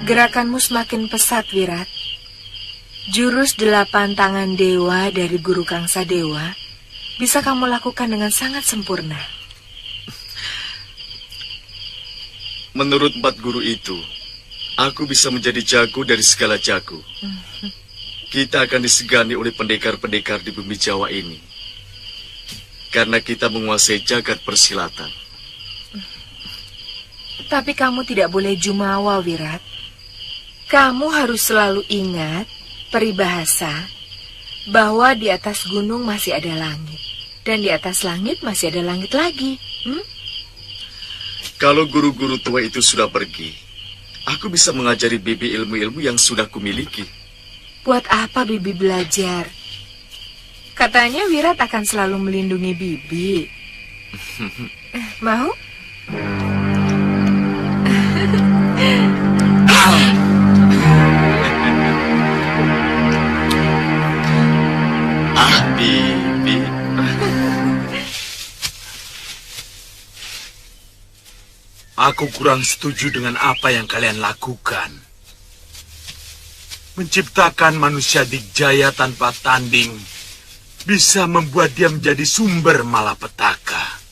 Gerakanmu semakin pesat, Wirat. Jurus 8 tangan dewa dari Guru Kangsa Dewa bisa kamu lakukan dengan sangat sempurna. Menurut 4 guru itu, aku bisa menjadi jago dari segala jago. Kita akan disegani oleh pendekar-pendekar di bumi Jawa ini. Karena kita menguasai jagat persilatan. Tapi kamu tidak boleh jumawa, Wirat. Kamu harus selalu ingat peribahasa bahwa di atas gunung masih ada langit. Dan di atas langit masih ada langit lagi. Kalau guru-guru tua itu sudah pergi, aku bisa mengajari Bibi ilmu-ilmu yang sudah kumiliki. Buat apa Bibi belajar? Katanya Wirat akan selalu melindungi Bibi. Mau? Bibi. Aku kurang setuju dengan apa yang kalian lakukan. Menciptakan manusia dikjaya tanpa tanding bisa membuat dia menjadi sumber malapetaka.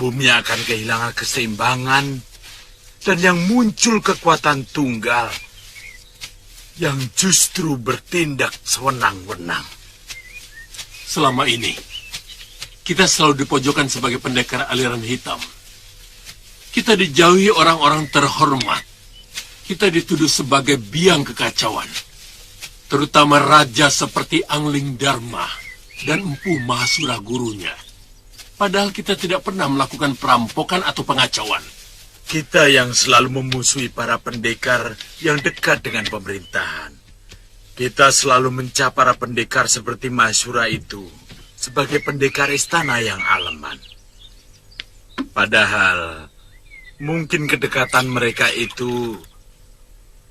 Bumi akan kehilangan keseimbangan dan yang muncul kekuatan tunggal yang justru bertindak sewenang-wenang. Selama ini, kita selalu dipojokkan sebagai pendekar aliran hitam. Kita dijauhi orang-orang terhormat. Kita dituduh sebagai biang kekacauan. Terutama raja seperti Angling Dharma dan Empu Mahasura gurunya. Padahal kita tidak pernah melakukan perampokan atau pengacauan. Kita yang selalu memusuhi para pendekar yang dekat dengan pemerintahan. Kita selalu mencap para pendekar seperti Mahasura itu sebagai pendekar istana yang aleman. Padahal mungkin kedekatan mereka itu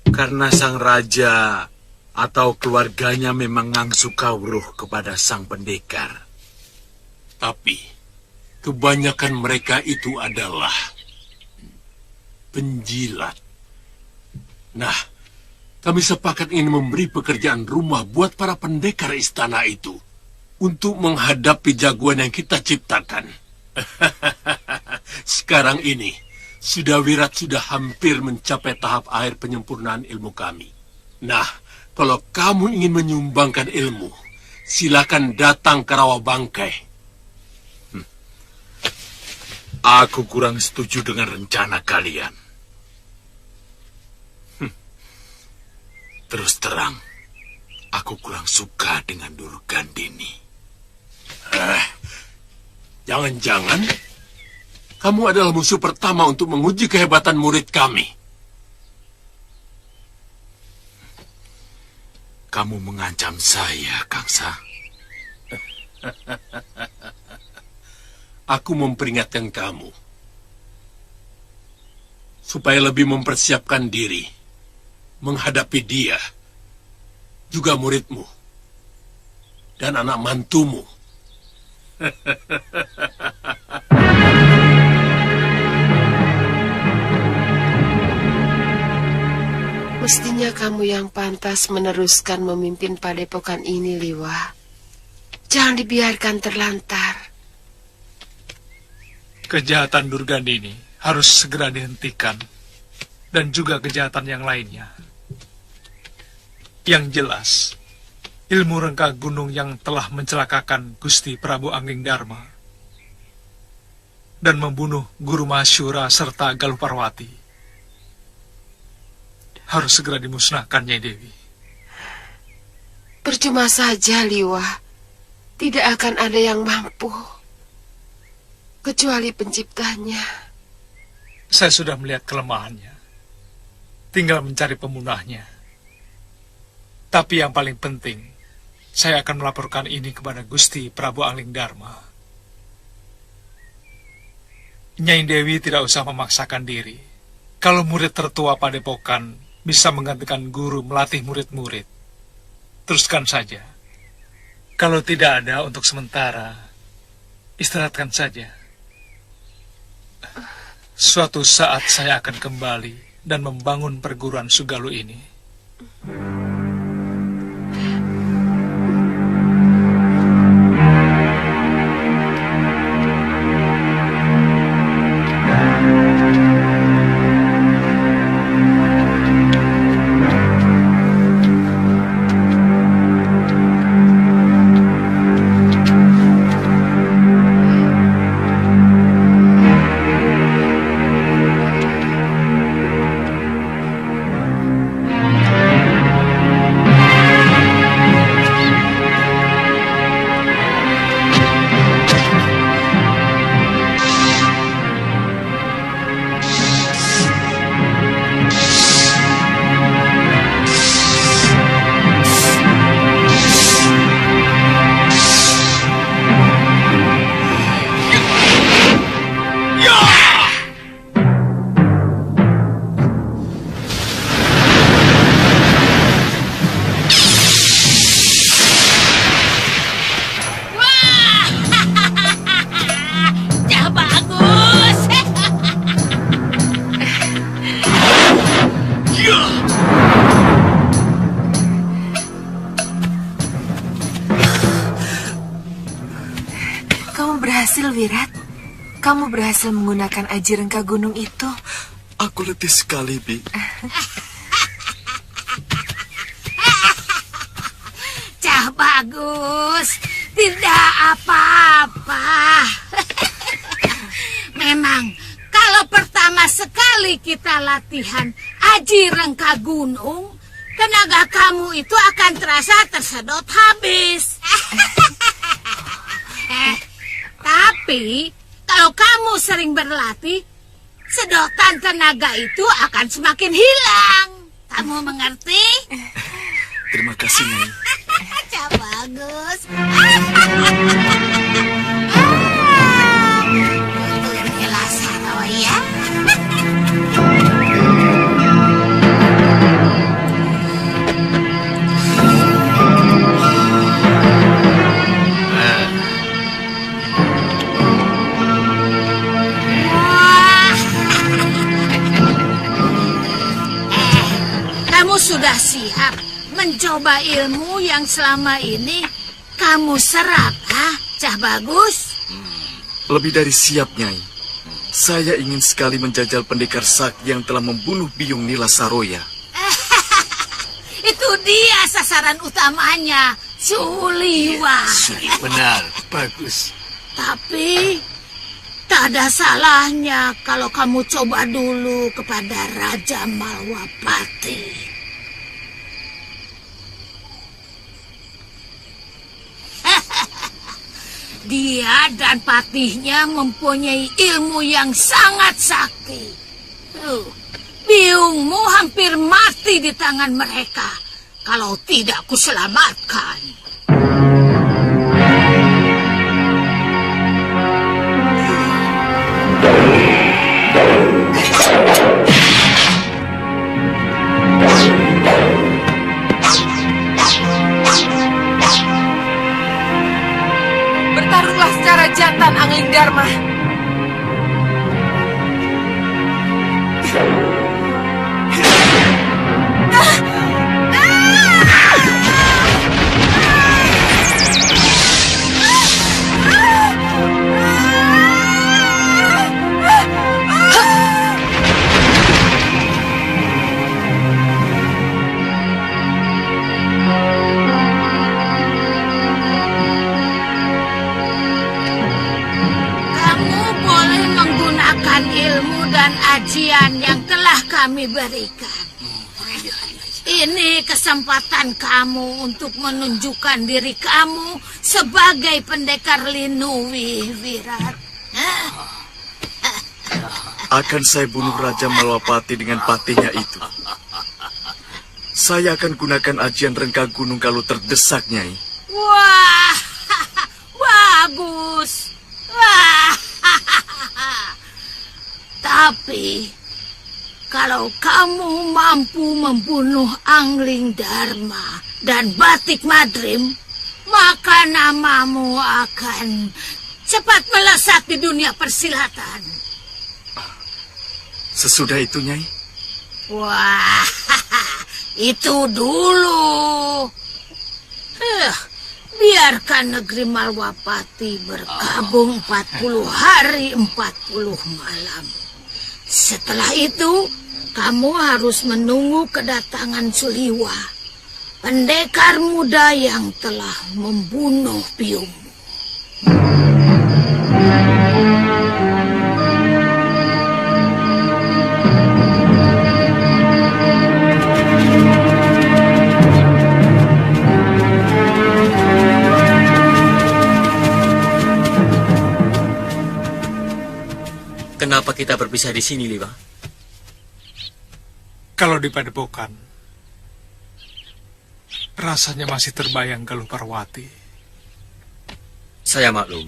karena sang raja atau keluarganya memang ngangsu kawruh kepada sang pendekar. Tapi kebanyakan mereka itu adalah penjilat. Nah, kami sepakat ingin memberi pekerjaan rumah buat para pendekar istana itu untuk menghadapi jagoan yang kita ciptakan. Sekarang ini, Wirat sudah hampir mencapai tahap akhir penyempurnaan ilmu kami. Nah, kalau kamu ingin menyumbangkan ilmu, silakan datang ke Rawabangkai. Aku kurang setuju dengan rencana kalian. Terus terang, aku kurang suka dengan Durgandini. Jangan-jangan kamu adalah musuh pertama untuk menguji kehebatan murid kami. Kamu mengancam saya, Kangsa. Aku memperingatkan kamu supaya lebih mempersiapkan diri menghadapi dia, juga muridmu dan anak mantumu. Mestinya kamu yang pantas meneruskan memimpin padepokan ini, Liwa. Jangan dibiarkan terlantar. Kejahatan Durgandini harus segera dihentikan, dan juga kejahatan yang lainnya. Yang jelas, ilmu rengka gunung yang telah mencelakakan Gusti Prabu Angling Dharma dan membunuh Guru Mahasura serta Galuh Parwati harus segera dimusnahkan, Nyai Dewi. Percuma saja, Liwa. Tidak akan ada yang mampu kecuali penciptanya. Saya sudah melihat kelemahannya. Tinggal mencari pemunahnya. Tapi yang paling penting, saya akan melaporkan ini kepada Gusti Prabu Angling Dharma. Nyai Dewi tidak usah memaksakan diri. Kalau murid tertua padepokan bisa menggantikan guru melatih murid-murid, teruskan saja. Kalau tidak ada untuk sementara, Istirahatkan saja. Suatu saat saya akan kembali dan membangun perguruan Sugalu ini. Wirat, kamu berhasil menggunakan aji rengka gunung itu. Aku letih sekali, Bi. Cah bagus, tidak apa-apa. Memang, kalau pertama sekali kita latihan aji rengka gunung, tenaga kamu itu akan terasa tersedot habis. Tapi, kalau kamu sering berlatih, sedotan tenaga itu akan semakin hilang. Kamu mengerti? Terima kasih, Nyai. Cah bagus. Penjelasan, oh ya? Sudah siap mencoba ilmu yang selama ini kamu serap, Cah bagus? Lebih dari siap, Nyai. Saya ingin sekali menjajal pendekar sakti yang telah membunuh Biung Nila Saroya. Itu dia sasaran utamanya, Suliwa. Benar, bagus. Tapi tak ada salahnya kalau kamu coba dulu kepada Raja Malwapati. Dia dan patihnya mempunyai ilmu yang sangat sakti. Biungmu hampir mati di tangan mereka kalau tidak kuselamatkan. Bertarunglah secara jantan, Angling Dharma. Ilmu dan ajian yang telah kami berikan. Ini kesempatan kamu untuk menunjukkan diri kamu sebagai pendekar Linuwi, Wirat. Akan saya bunuh Raja Malwapati dengan patihnya itu. Saya akan gunakan ajian rengka gunung kalau terdesak, Nyai. Wah, bagus. Wah. Tapi, kalau kamu mampu membunuh Angling Dharma dan Batik Madrim, maka namamu akan cepat melesat di dunia persilatan. Sesudah itu, Nyai. Wah, itu dulu. Biarkan negeri Malwapati berkabung 40 hari 40 malam. Setelah itu, kamu harus menunggu kedatangan Suliwa, pendekar muda yang telah membunuh biungmu. Kenapa kita berpisah di sini, Liwa? Kalau di Padepokan, rasanya masih terbayang Galuh Parwati. Saya maklum.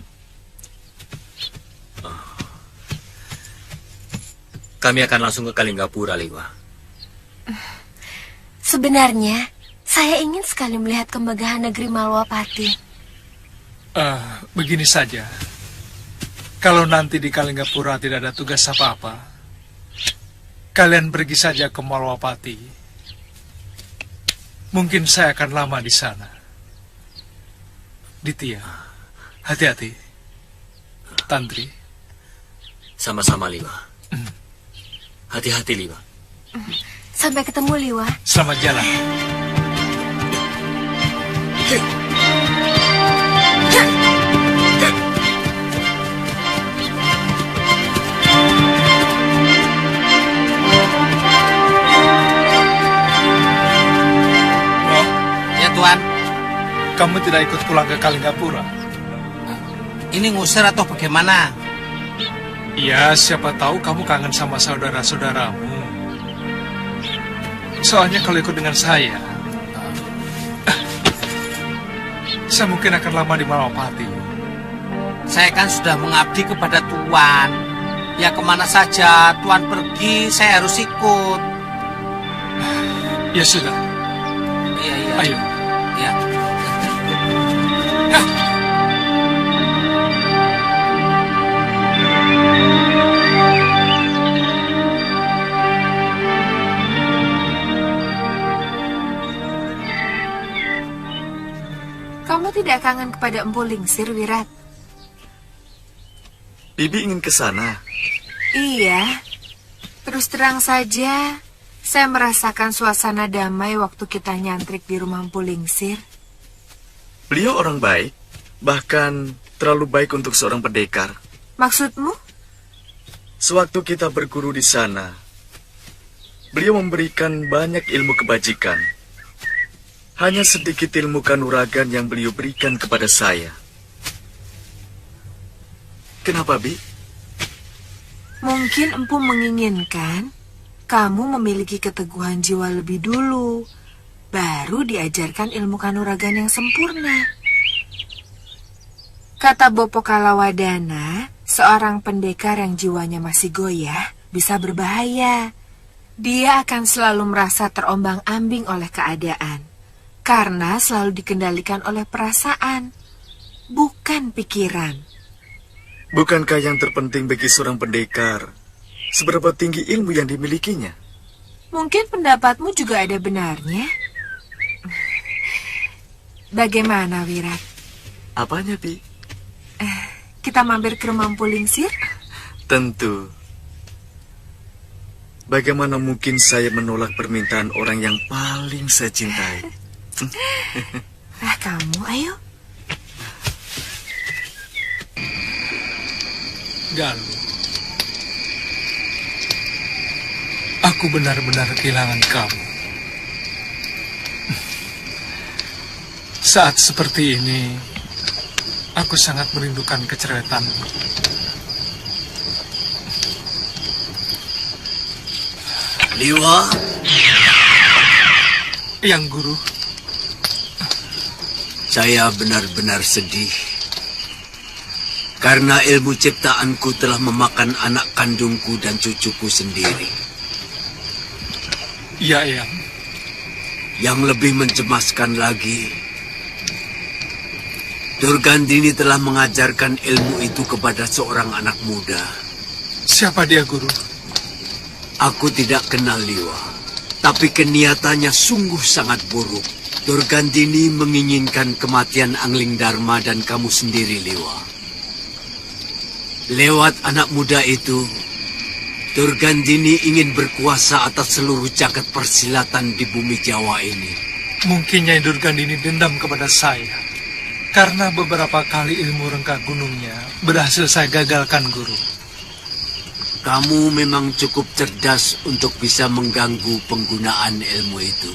Kami akan langsung ke Kalinggapura, Liwa. Sebenarnya, saya ingin sekali melihat kemegahan negeri Malwapati. Begini saja. Kalau nanti di Kalinggapura tidak ada tugas apa-apa, kalian pergi saja ke Malwapati. Mungkin saya akan lama di sana. Ditya, hati-hati. Tantri. Sama-sama, Liwa. Hati-hati, Liwa. Sampai ketemu, Liwa. Selamat jalan. Tuan, Kamu tidak ikut pulang ke Kalinggapura? ini ngusir atau bagaimana? Iya, siapa tahu kamu kangen sama saudara-saudaramu. Soalnya kalau ikut dengan saya mungkin akan lama di Malwapati. Saya kan sudah mengabdi kepada Tuan. Ya kemana saja Tuan pergi, saya harus ikut. Ya sudah, Iya. ayo. Ya. Kamu tidak kangen kepada Empu Lingsir, Wirat? Bibi ingin ke sana. Iya. Terus terang saja, saya merasakan suasana damai waktu kita nyantrik di rumah Empu Lingsir. Beliau orang baik, bahkan terlalu baik untuk seorang pendekar. Maksudmu? Sewaktu kita berguru di sana, beliau memberikan banyak ilmu kebajikan. Hanya sedikit ilmu kanuragan yang beliau berikan kepada saya. Kenapa, Bi? Mungkin Empu menginginkan kamu memiliki keteguhan jiwa lebih dulu, baru diajarkan ilmu kanuragan yang sempurna. Kata Bopo Kalawadana, seorang pendekar yang jiwanya masih goyah bisa berbahaya. Dia akan selalu merasa terombang-ambing oleh keadaan, karena selalu dikendalikan oleh perasaan, bukan pikiran. Bukankah yang terpenting bagi seorang pendekar seberapa tinggi ilmu yang dimilikinya? Mungkin pendapatmu juga ada benarnya. Bagaimana, Wirat? Apanya, Bi? Kita mampir ke rumah Empu Lingsir? Tentu. Bagaimana mungkin saya menolak permintaan orang yang paling saya cintai? Kamu, ayo. Galuh, aku benar-benar kehilangan kamu. Saat seperti ini, aku sangat merindukan kecerewetanmu. Liwa, Yang Guru, saya benar-benar sedih. Karena ilmu ciptaanku telah memakan anak kandungku dan cucuku sendiri. ya Eyang, Yang lebih mencemaskan lagi, Durgandini telah mengajarkan ilmu itu kepada seorang anak muda. Siapa dia, Guru? Aku tidak kenal Liwa, tapi keniatannya sungguh sangat buruk. Durgandini menginginkan kematian Angling Dharma dan kamu sendiri, Liwa. Lewat anak muda itu, Durgandini ingin berkuasa atas seluruh jagat persilatan di bumi Jawa ini. Mungkin Nyai Durgandini dendam kepada saya. Karena beberapa kali ilmu rengka gunungnya berhasil saya gagalkan, Guru. Kamu memang cukup cerdas untuk bisa mengganggu penggunaan ilmu itu.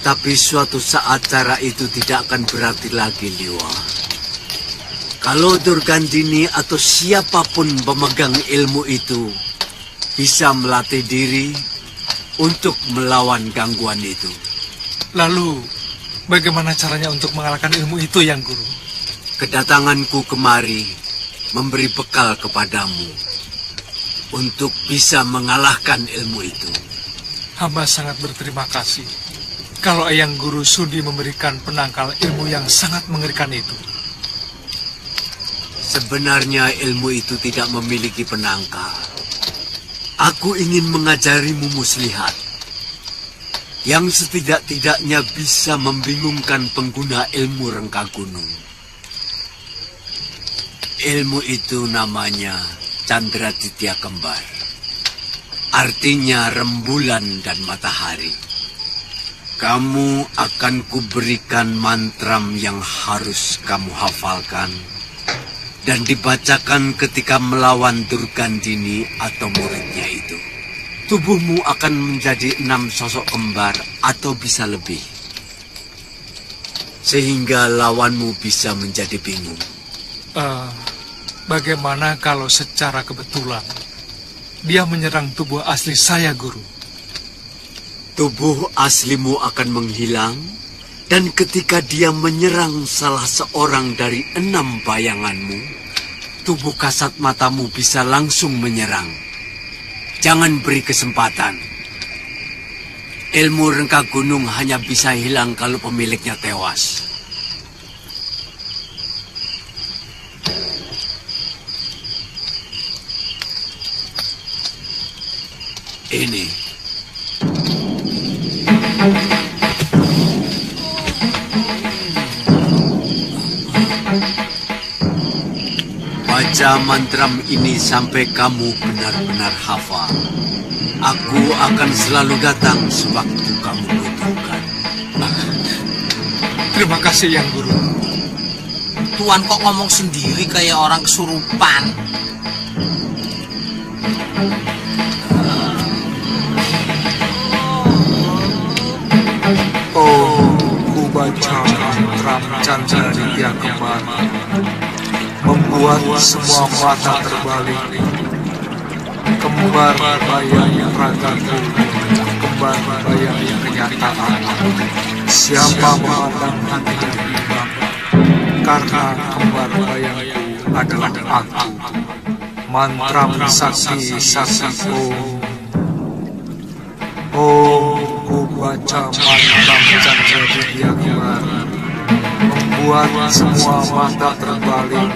Tapi suatu saat cara itu tidak akan berarti lagi, Liwa. Kalau Durgandini atau siapapun pemegang ilmu itu bisa melatih diri untuk melawan gangguan itu. Lalu, bagaimana caranya untuk mengalahkan ilmu itu, Yang Guru? Kedatanganku kemari memberi bekal kepadamu untuk bisa mengalahkan ilmu itu. Hamba sangat berterima kasih kalau Eyang Guru sudi memberikan penangkal ilmu yang sangat mengerikan itu. Sebenarnya ilmu itu tidak memiliki penangkal. Aku ingin mengajarimu muslihat yang setidak-tidaknya bisa membingungkan pengguna ilmu rengka gunung. Ilmu itu namanya Candraditya Kembar. Artinya rembulan dan matahari. Kamu akan kuberikan mantram yang harus kamu hafalkan dan dibacakan ketika melawan Durgandini atau muridnya itu. Tubuhmu akan menjadi 6 sosok kembar atau bisa lebih. Sehingga lawanmu bisa menjadi bingung. Bagaimana kalau secara kebetulan dia menyerang tubuh asli saya, Guru? Tubuh aslimu akan menghilang, dan ketika dia menyerang salah seorang dari 6 bayanganmu, tubuh kasat matamu bisa langsung menyerang. Jangan beri kesempatan. Ilmu rengka gunung hanya bisa hilang kalau pemiliknya tewas. Ini. Baca mantram ini sampai kamu benar-benar hafal. Aku akan selalu datang sewaktu kamu butuhkan. Terima kasih, Yang Guru. Tuan kok ngomong sendiri kayak orang kesurupan. Ku baca mantram Candraditya Kembar, membuat semua mata terbalik. Kembar bayang ragaku, kembar bayang kenyataan. Siapa memandang hati dan bimbang, karena kembar bayangku adalah aku. Mantram saksi saksi ku baca mantram Candraditya Kembar, membuat semua mata terbalik.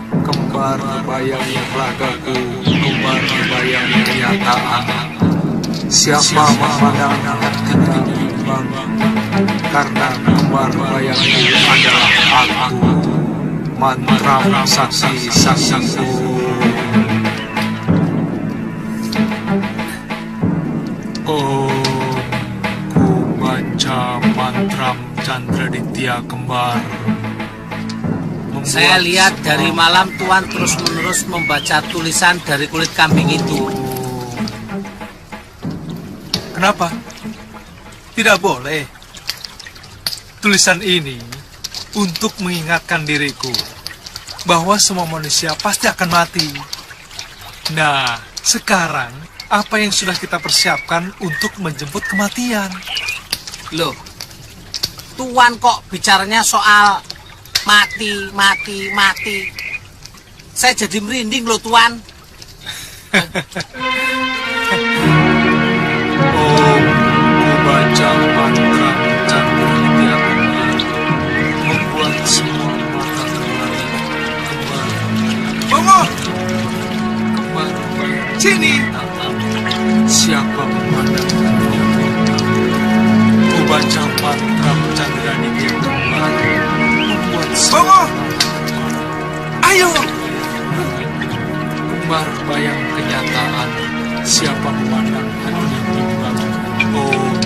Kembar bayang ragaku, kembar bayang kenyataan. Siapa memandang hati dan bimbang, karena kembar bayangku adalah aku. Mantram saksi saksi ku baca mantram Candraditya Kembar. Saya lihat dari malam Tuan terus-menerus membaca tulisan dari kulit kambing itu. Kenapa? Tidak boleh. Tulisan ini untuk mengingatkan diriku bahwa semua manusia pasti akan mati. Nah, sekarang apa yang sudah kita persiapkan untuk menjemput kematian? Loh, Tuan kok bicaranya soal mati. Saya jadi merinding loh, Tuan. Ku baca mantram Candraditya Kembar, Sini. Siapa memandang hatiku? Ku baca mantra candra di kehidupan, membuat Bongo. Ayo. Kumbar bayang kenyataan. Siapa memandang hatinya timbang. Oh,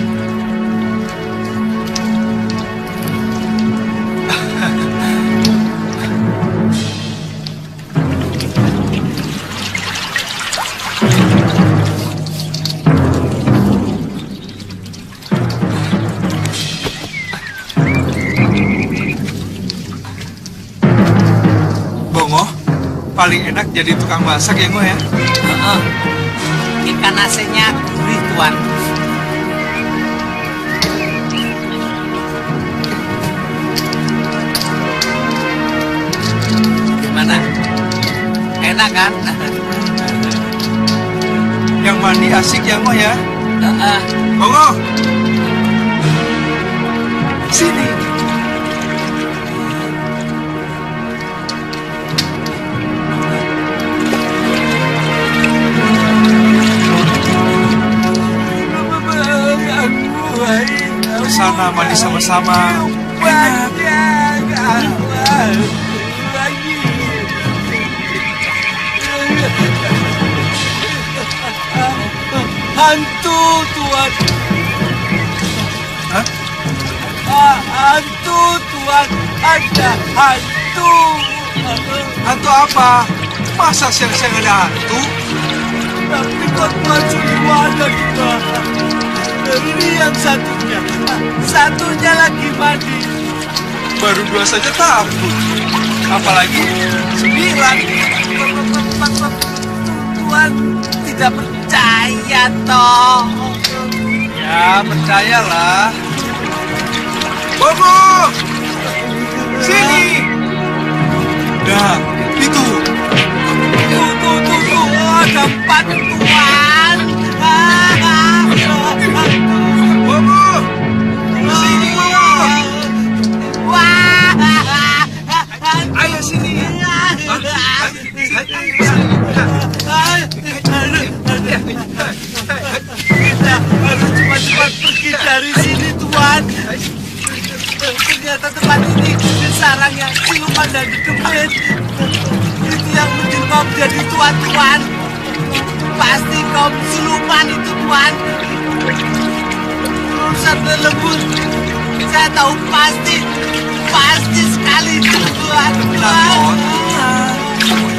Bongo, paling enak jadi tukang masak ya, Ngo ya? Ikan asinnya gurih, Tuan. Gimana? Enak kan? Yang mandi asik ya, Ngo ya? Bongo. Sini. Sana mandi sama-sama. Enak. Hantu, Tuan. Hah? Hantu, Tuan. Ada hantu. Hantu apa? Masa siang-siang ada hantu? Tapi kok Tuan semua ada di bawah. Ini yang satunya. Satunya lagi mandi. Baru 2 saja takut. Apalagi 9. Tuan tidak percaya toh. Ya, percayalah. Bobo! Sini! Nah, itu. Tuh, ada 4 Tuan. Bobo! Sini, Bobo! Wah. Ayo sini. Kita harus cepat-cepat pergi dari sini, Tuan. Ternyata tempat ini sarangnya siluman dan demit. Itu yang menjelma menjadi tuan-tuan. Pasti kaum siluman itu, Tuan. Urusan lembut. Saya tahu pasti sekali, Tuan. Namun,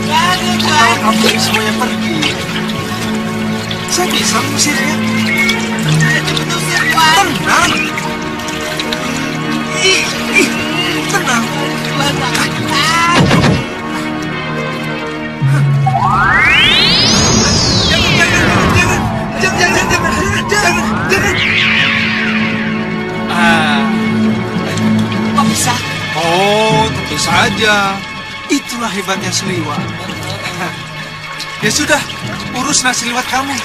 Tuan. kalau kamu semuanya pergi, saya bisa mengusirnya. Betul, Tuan. Tenang. Tenang. Kok bisa? Oh, tentu saja. Itulah hebatnya Seliwat. Ya sudah, urus nasi liwat kamu.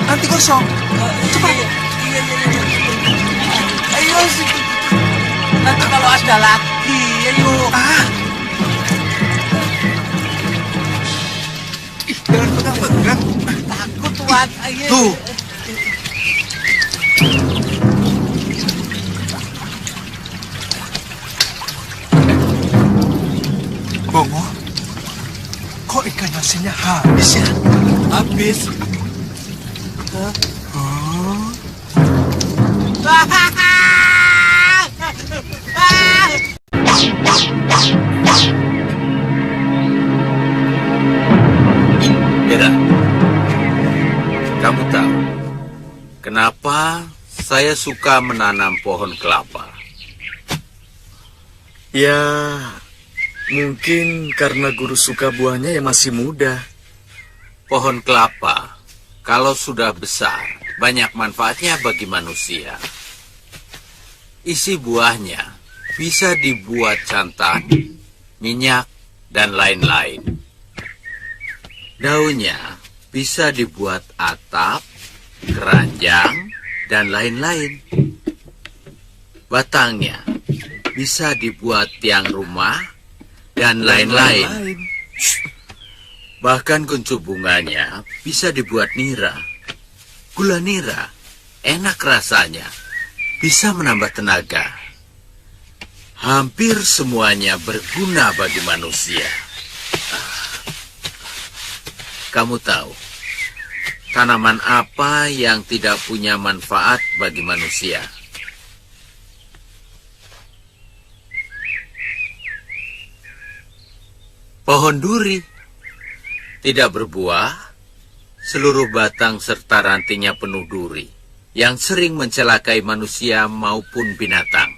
Nanti kosong. Cepat. Iya. Ayo, nanti kalau ada lagi, ayo. Jangan pegang-pegang. Takut, Tuan. Ayo. Tuh. Bongo, kok ikan asinnya habis ya? Habis. Mira, kamu tahu kenapa saya suka menanam pohon kelapa? Ya, mungkin karena guru suka buahnya yang masih muda. Pohon kelapa, kalau sudah besar, banyak manfaatnya bagi manusia. Isi buahnya bisa dibuat santan, minyak, dan lain-lain. Daunnya bisa dibuat atap, keranjang, dan lain-lain. Batangnya bisa dibuat tiang rumah, dan lain-lain. Bahkan kuncup bunganya bisa dibuat nira. Gula nira enak rasanya, bisa menambah tenaga. Hampir semuanya berguna bagi manusia. Kamu tahu, tanaman apa yang tidak punya manfaat bagi manusia? Pohon duri. Tidak berbuah, seluruh batang serta rantingnya penuh duri, yang sering mencelakai manusia maupun binatang.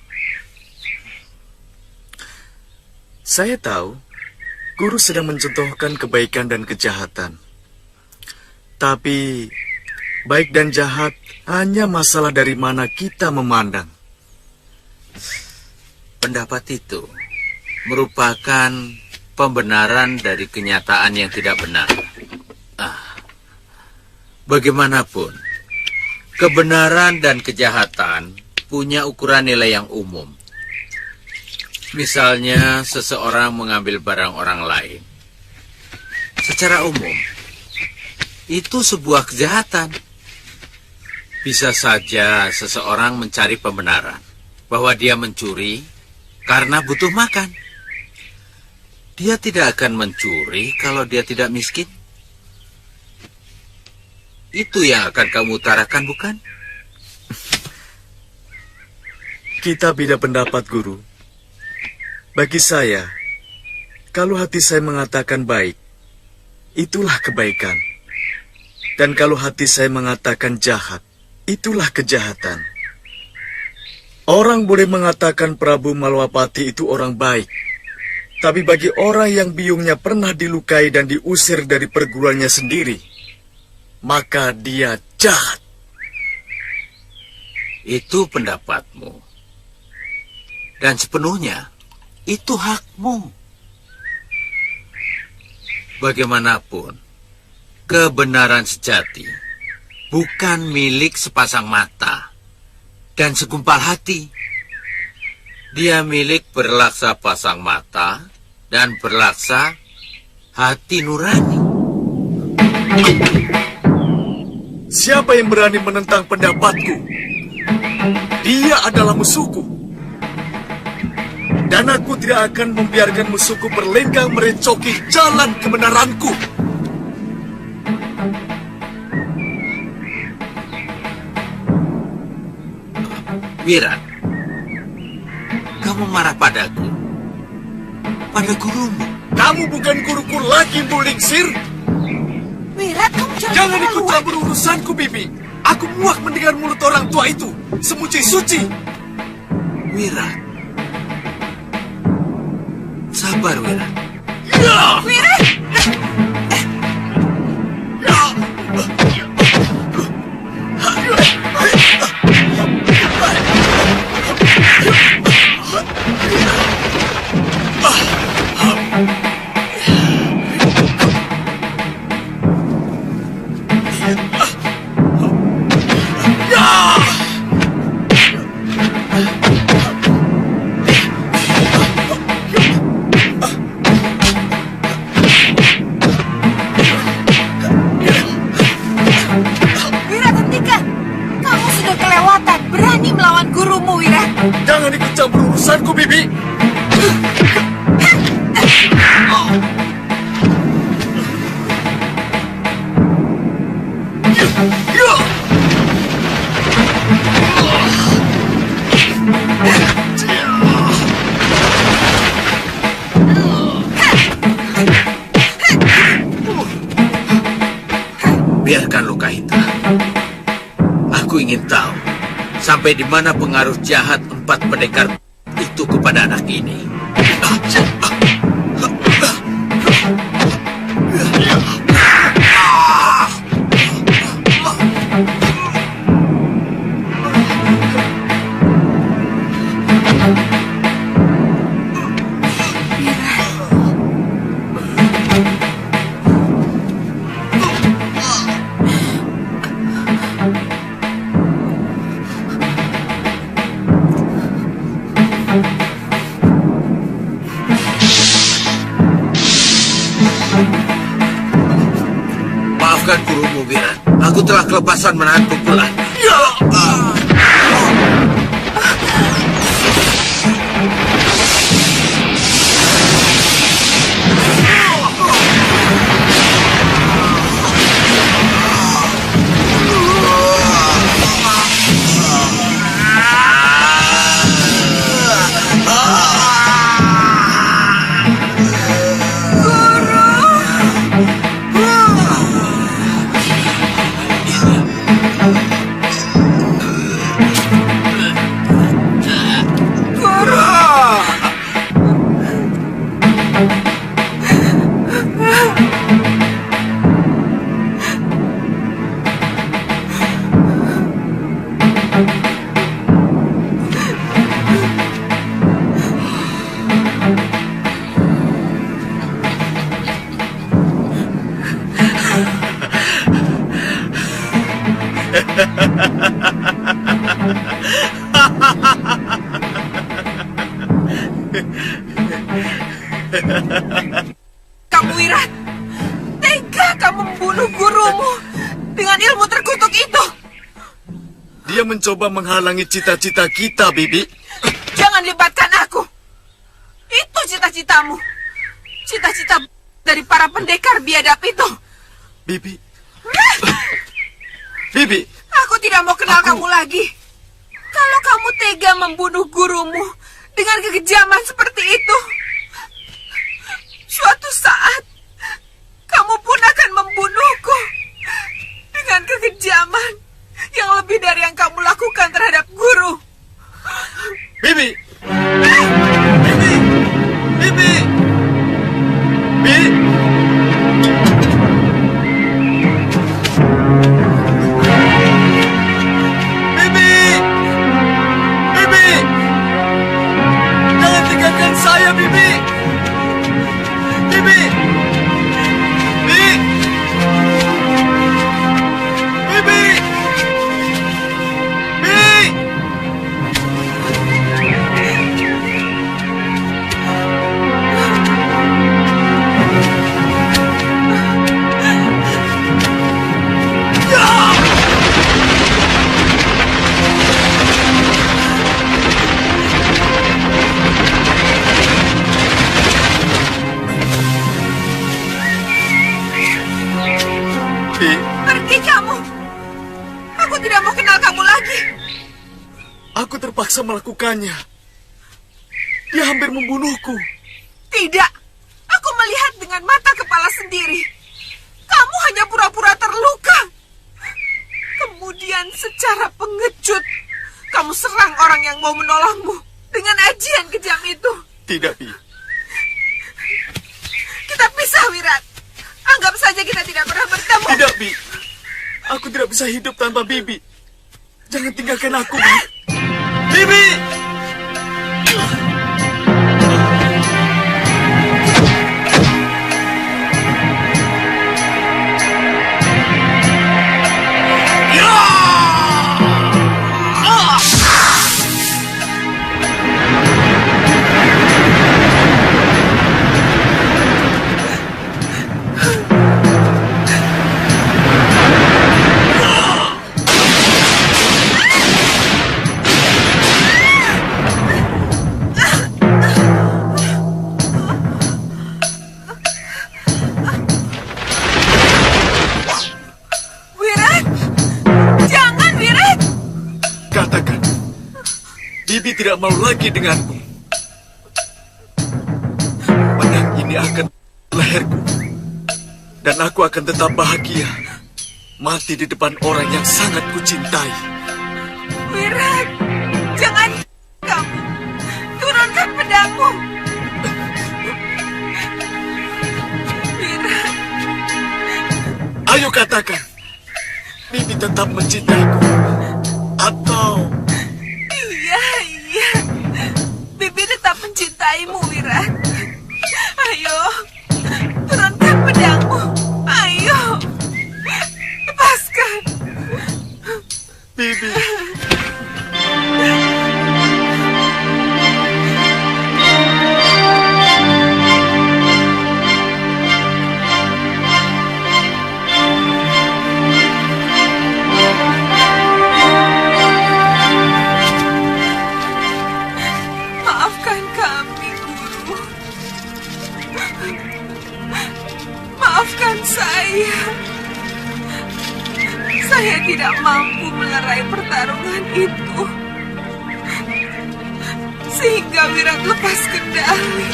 Saya tahu, guru sedang mencontohkan kebaikan dan kejahatan. Tapi, baik dan jahat hanya masalah dari mana kita memandang. Pendapat itu merupakan pembenaran dari kenyataan yang tidak benar. Bagaimanapun, kebenaran dan kejahatan punya ukuran nilai yang umum. Misalnya, seseorang mengambil barang orang lain. Secara umum, itu sebuah kejahatan. Bisa saja seseorang mencari pembenaran bahwa dia mencuri karena butuh makan. Dia tidak akan mencuri kalau dia tidak miskin. Itu yang akan kamu utarakan, bukan? Kita beda pendapat, guru. Bagi saya, kalau hati saya mengatakan baik, itulah kebaikan. Dan kalau hati saya mengatakan jahat, itulah kejahatan. Orang boleh mengatakan Prabu Malwapati itu orang baik. Tapi bagi orang yang biungnya pernah dilukai dan diusir dari perguruannya sendiri, maka dia jahat. Itu pendapatmu. Dan sepenuhnya, itu hakmu. Bagaimanapun, kebenaran sejati bukan milik sepasang mata dan segumpal hati. Dia milik berlaksa pasang mata dan berlaksa hati nurani. Siapa yang berani menentang pendapatku? Dia adalah musuhku. Dan aku tidak akan membiarkan musuhku berlenggang merecoki jalan kebenaranku. Wirat, kamu marah padaku, pada gurumu. Kamu bukan guruku lagi, Bu Lingsir. Wirat, kamu jangan ikut campur urusanku, Bibi. Aku muak mendengar mulut orang tua itu, semuci suci. Wirat, sabar, Wirat. Ya! Wirat! Jangan ikut campur urusanku, Bibi. Biarkan luka itu. Aku ingin tahu sampai di mana pengaruh jahat 4 pendekar itu kepada anak ini. Maafkan gurumu, Wirat. Aku telah kelepasan menahan pukulan. Kamu Wirat, tega kamu membunuh gurumu dengan ilmu terkutuk itu. Dia mencoba menghalangi cita-cita kita, Bibi. Jangan libatkan aku. Itu cita-citamu. Cita-cita dari para pendekar biadab itu. Bibi. Bibi. Aku tidak mau kenal kamu lagi. Kalau kamu tega membunuh gurumu dengan kekejaman seperti itu, suatu saat kamu pun akan membunuhku dengan kekejaman yang lebih dari yang kamu lakukan terhadap guru. Bibi. Bibi. Bibi. Bibi. Saya, Bibi. Bibi. Bibi. Bibi. Bibi. Pergi kamu. Aku tidak mau kenal kamu lagi. Aku terpaksa melakukannya. Dia hampir membunuhku. Tidak. Aku melihat dengan mata kepala sendiri. Kamu hanya pura-pura terluka. Kemudian secara pengecut, kamu serang orang yang mau menolongmu dengan ajian kejam itu. Tidak, Bi. Kita pisah, Wirat. Anggap saja kita tidak pernah bertemu. Tidak, Bi. Aku tidak bisa hidup tanpa Bibi. Jangan tinggalkan aku, Bi. Bibi! Bibi tidak mau lagi denganmu. Pedang ini akan leherku. Dan aku akan tetap bahagia. Mati di depan orang yang sangat kucintai. Wirat, jangan kamu. Turunkan pedangmu. Wirat. Ayo katakan. Bibi tetap mencintaiku. Atau... Iya. Bibi tetap mencintaimu, Wirat. Ayo, turunkan pedangmu. Ayo, lepaskan. Bibi. kesalahan saya. Saya tidak mampu melerai pertarungan itu. Sehingga Wirat lepas kendali.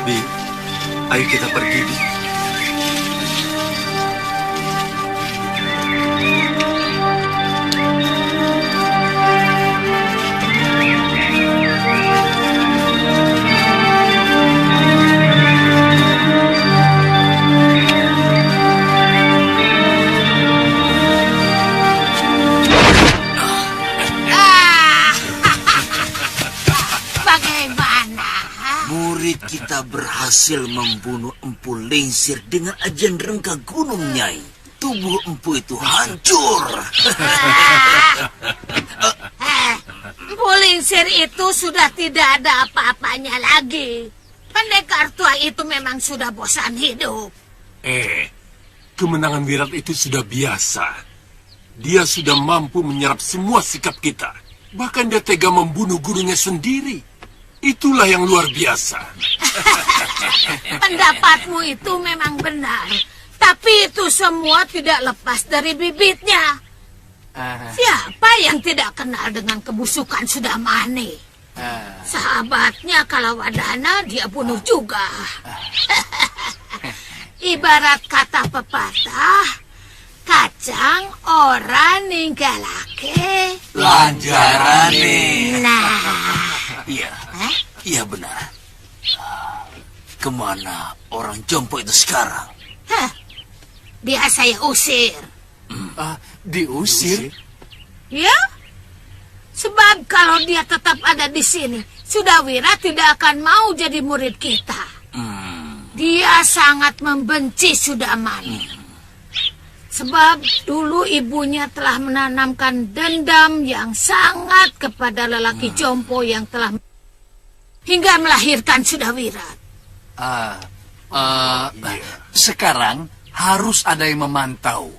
Bi, ayo kita pergi, Bi. Murid kita berhasil membunuh Empu Lingsir dengan ajian rengka gunung, Nyai. Tubuh Empu itu hancur. Empu Lingsir itu sudah tidak ada apa-apanya lagi. Pendekar tua itu memang sudah bosan hidup. Kemenangan Wirat itu sudah biasa. Dia sudah mampu menyerap semua sikap kita. Bahkan dia tega membunuh gurunya sendiri. Itulah yang luar biasa. Pendapatmu itu memang benar. Tapi itu semua tidak lepas dari bibitnya. Siapa yang tidak kenal dengan kebusukan Sudamani? Sahabatnya Kalawadana dia bunuh juga. Ibarat kata pepatah, kacang ora ninggalake Lanjarane. Nah, Iya benar. Kemana orang jompo itu sekarang? dia saya usir. Diusir? Ya? Sebab kalau dia tetap ada di sini, Sudawira tidak akan mau jadi murid kita. Dia sangat membenci Sudamani. Sebab dulu ibunya telah menanamkan dendam yang sangat kepada lelaki jompo yang telah hingga melahirkan Sudawira. Sekarang harus ada yang memantau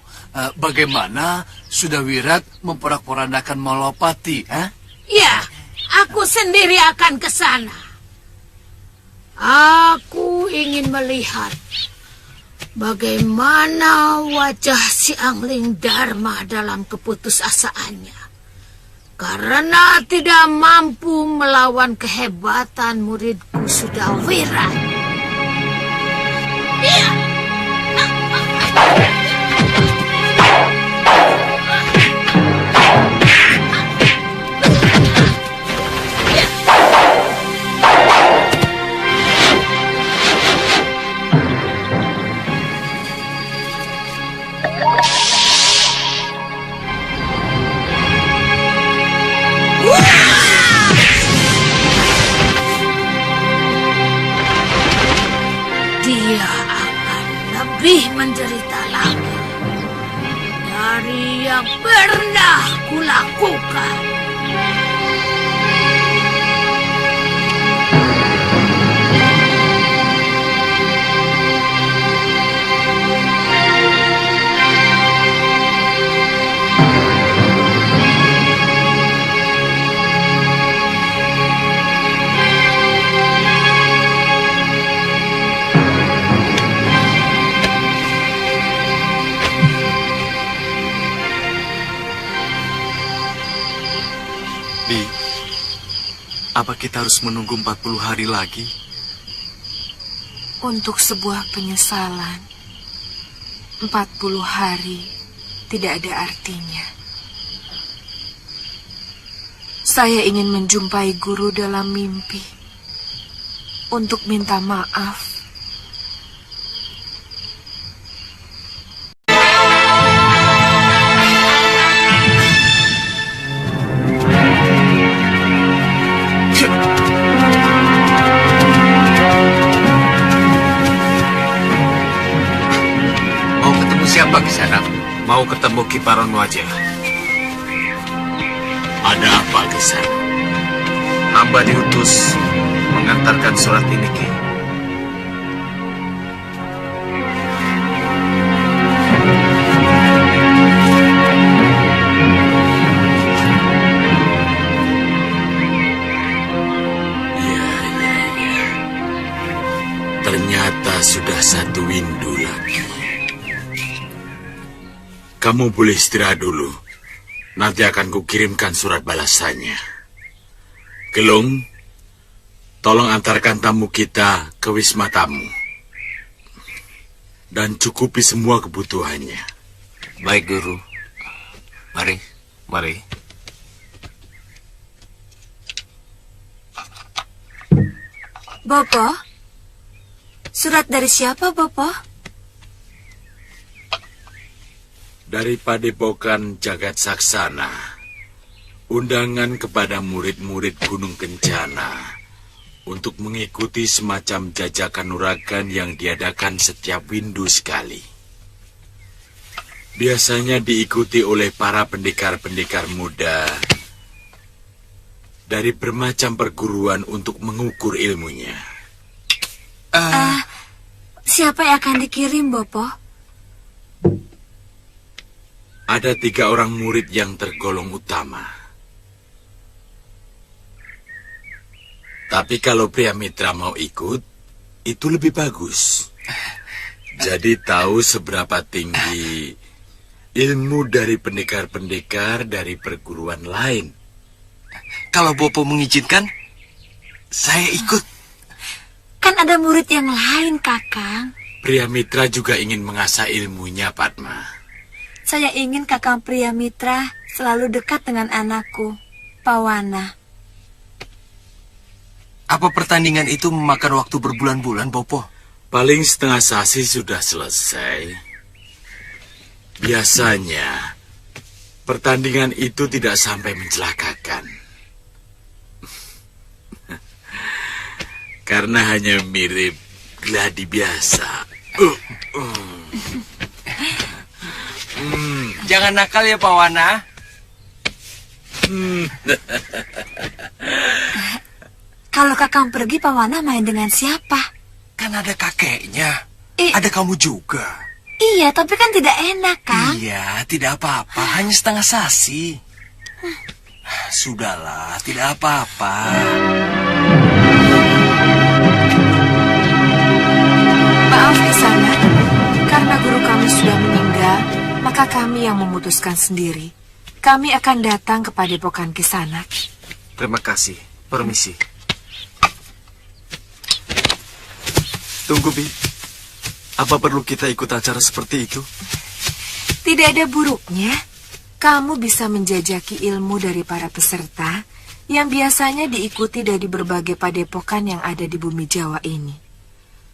bagaimana Sudawirat memporak-porandakan Malopati. Ya, aku sendiri akan ke sana. Aku ingin melihat bagaimana wajah si Angling Dharma dalam keputusasaannya. Karena tidak mampu melawan kehebatan muridku Sudawira. Iya. Dia akan lebih menderita lagi dari yang pernah kulakukan. Bi, apa kita harus menunggu 40 hari lagi? Untuk sebuah penyesalan, 40 hari tidak ada artinya. Saya ingin menjumpai guru dalam mimpi untuk minta maaf. Siapa di sana? Mau ketemu Kiparon Wajah. Ada apa di sana? Hamba diutus mengantarkan surat ini, Ki. Kamu boleh istirahat dulu. Nanti akan kukirimkan surat balasannya. Gelung, tolong antarkan tamu kita ke wisma tamu. Dan cukupi semua kebutuhannya. Baik, Guru. Mari, mari. Bopo? Surat dari siapa, Bopo? Dari Padepokan Jagat Saksana, undangan kepada murid-murid Gunung Kencana untuk mengikuti semacam jajakan nuragan yang diadakan setiap windu sekali. Biasanya diikuti oleh para pendekar-pendekar muda dari bermacam perguruan untuk mengukur ilmunya. Siapa yang akan dikirim, Bopo? Ada 3 orang murid yang tergolong utama. Tapi kalau Pria Mitra mau ikut, itu lebih bagus. Jadi tahu seberapa tinggi ilmu dari pendekar-pendekar dari perguruan lain. Kalau Bopo mengizinkan, saya ikut. Kan ada murid yang lain, Kakang. Pria Mitra juga ingin mengasah ilmunya, Padma. Saya ingin Kakang Pria Mitra selalu dekat dengan anakku, Pawana. Apa pertandingan itu memakan waktu berbulan-bulan, Bopo? Paling setengah sasi sudah selesai. Biasanya, pertandingan itu tidak sampai mencelakakan. Karena hanya mirip gladi biasa. Jangan nakal ya, Pawana. Kalau Kakang pergi, Pawana main dengan siapa? Kan ada kakeknya. Ada kamu juga. Iya, tapi kan tidak enak, Kang. Iya, tidak apa-apa. Hanya setengah sasi. Sudahlah, tidak apa-apa. Maaf, Kisana. Karena guru kami sudah meninggal, maka kami yang memutuskan sendiri. Kami akan datang ke Padepokan Kisanak. Terima kasih. Permisi. Tunggu, Bi. Apa perlu kita ikut acara seperti itu? Tidak ada buruknya. Kamu bisa menjajaki ilmu dari para peserta yang biasanya diikuti dari berbagai padepokan yang ada di bumi Jawa ini.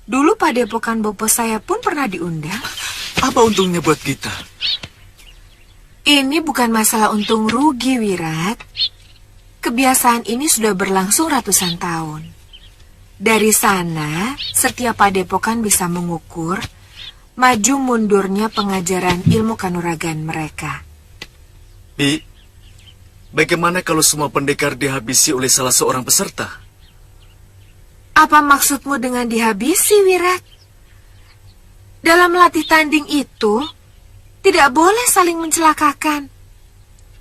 Dulu padepokan Bopo saya pun pernah diundang. Apa untungnya buat kita? Ini bukan masalah untung rugi, Wirat. Kebiasaan ini sudah berlangsung ratusan tahun. Dari sana, setiap padepokan bisa mengukur maju mundurnya pengajaran ilmu kanuragan mereka. Bi, bagaimana kalau semua pendekar dihabisi oleh salah seorang peserta? Apa maksudmu dengan dihabisi, Wirat? Dalam latih tanding itu, tidak boleh saling mencelakakan.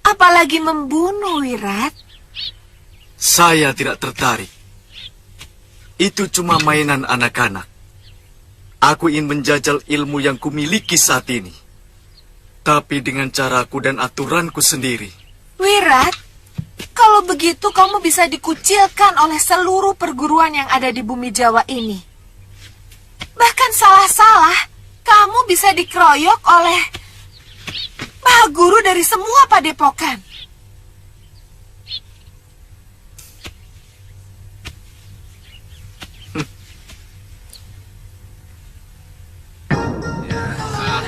Apalagi membunuh, Wirat. Saya tidak tertarik. Itu cuma mainan anak-anak. Aku ingin menjajal ilmu yang kumiliki saat ini. Tapi dengan caraku dan aturanku sendiri. Wirat, kalau begitu kamu bisa dikucilkan oleh seluruh perguruan yang ada di bumi Jawa ini. Bahkan salah-salah, kamu bisa dikeroyok oleh Maha Guru dari semua padepokan.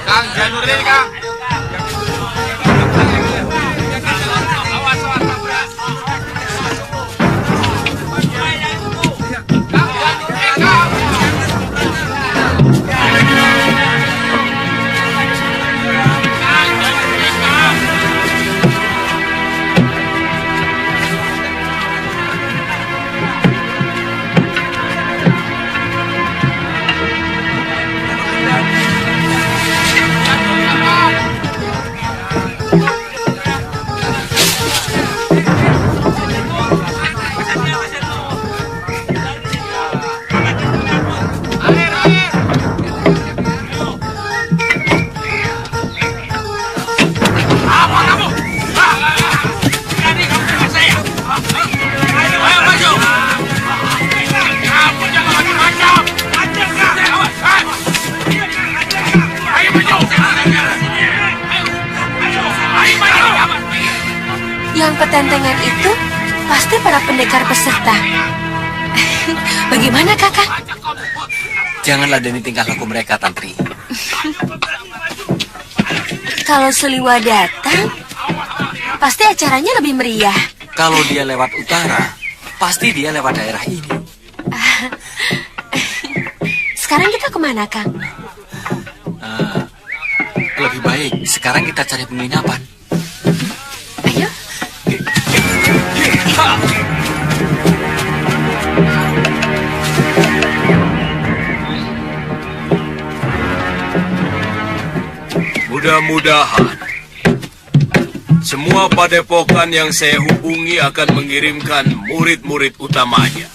Kang, janur ini, Kang. Yang petentengan itu pasti para pendekar peserta. Bagaimana, Kakang? Jangan ladeni tingkah laku mereka, Tantri. Kalau Seliwa datang, pasti acaranya lebih meriah. Kalau dia lewat utara, pasti dia lewat daerah ini. Sekarang kita kemana, Kang? Lebih baik sekarang kita cari penginapan. Ayo. Mudah-mudahan semua padepokan yang saya hubungi akan mengirimkan murid-murid utamanya.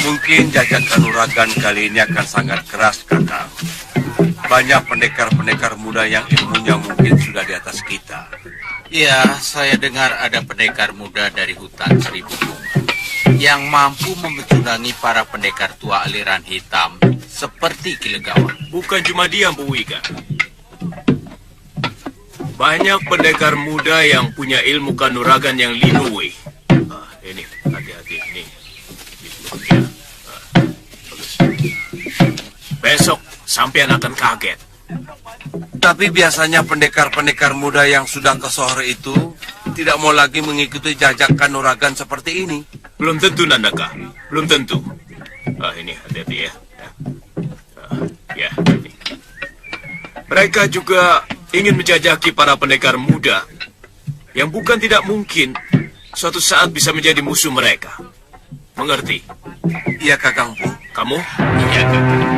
Mungkin jajak kanuragan kali ini akan sangat keras, Kakang. Banyak pendekar-pendekar muda yang ilmunya mungkin sudah di atas kita. Ya, saya dengar ada pendekar muda dari hutan Seribu Bunga yang mampu memecundangi para pendekar tua aliran hitam seperti Kilegawa. Bukan cuma dia, Bu Wika. Banyak pendekar muda yang punya ilmu kanuragan yang linui. Ini, hati-hati, ini. Bagus. Besok, sampean akan kaget. Tapi biasanya pendekar-pendekar muda yang sudah ke sore itu tidak mau lagi mengikuti jajak kanuragan seperti ini. Belum tentu, Nandaka. Belum tentu. Ini, hati-hati ya. Ya, ini. Mereka juga ingin menjajaki para pendekar muda yang bukan tidak mungkin suatu saat bisa menjadi musuh mereka. Mengerti? Iya, Kakang Bu. Kamu? Iya, Kakang.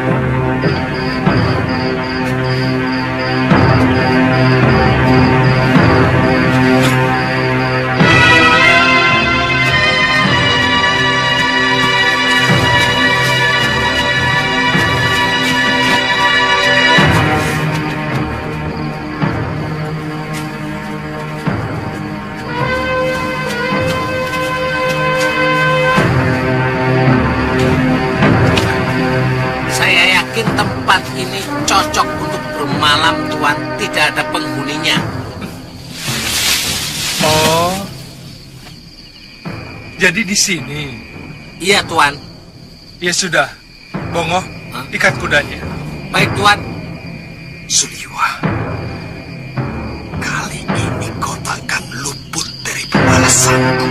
Tempat ini cocok untuk bermalam, Tuan. Tidak ada penghuninya. Oh, jadi di sini? Iya, Tuan. Ya sudah, Bongo, ikat kudanya. Baik, Tuan. Suliwa, kali ini kau takkan luput dari pembalasanku.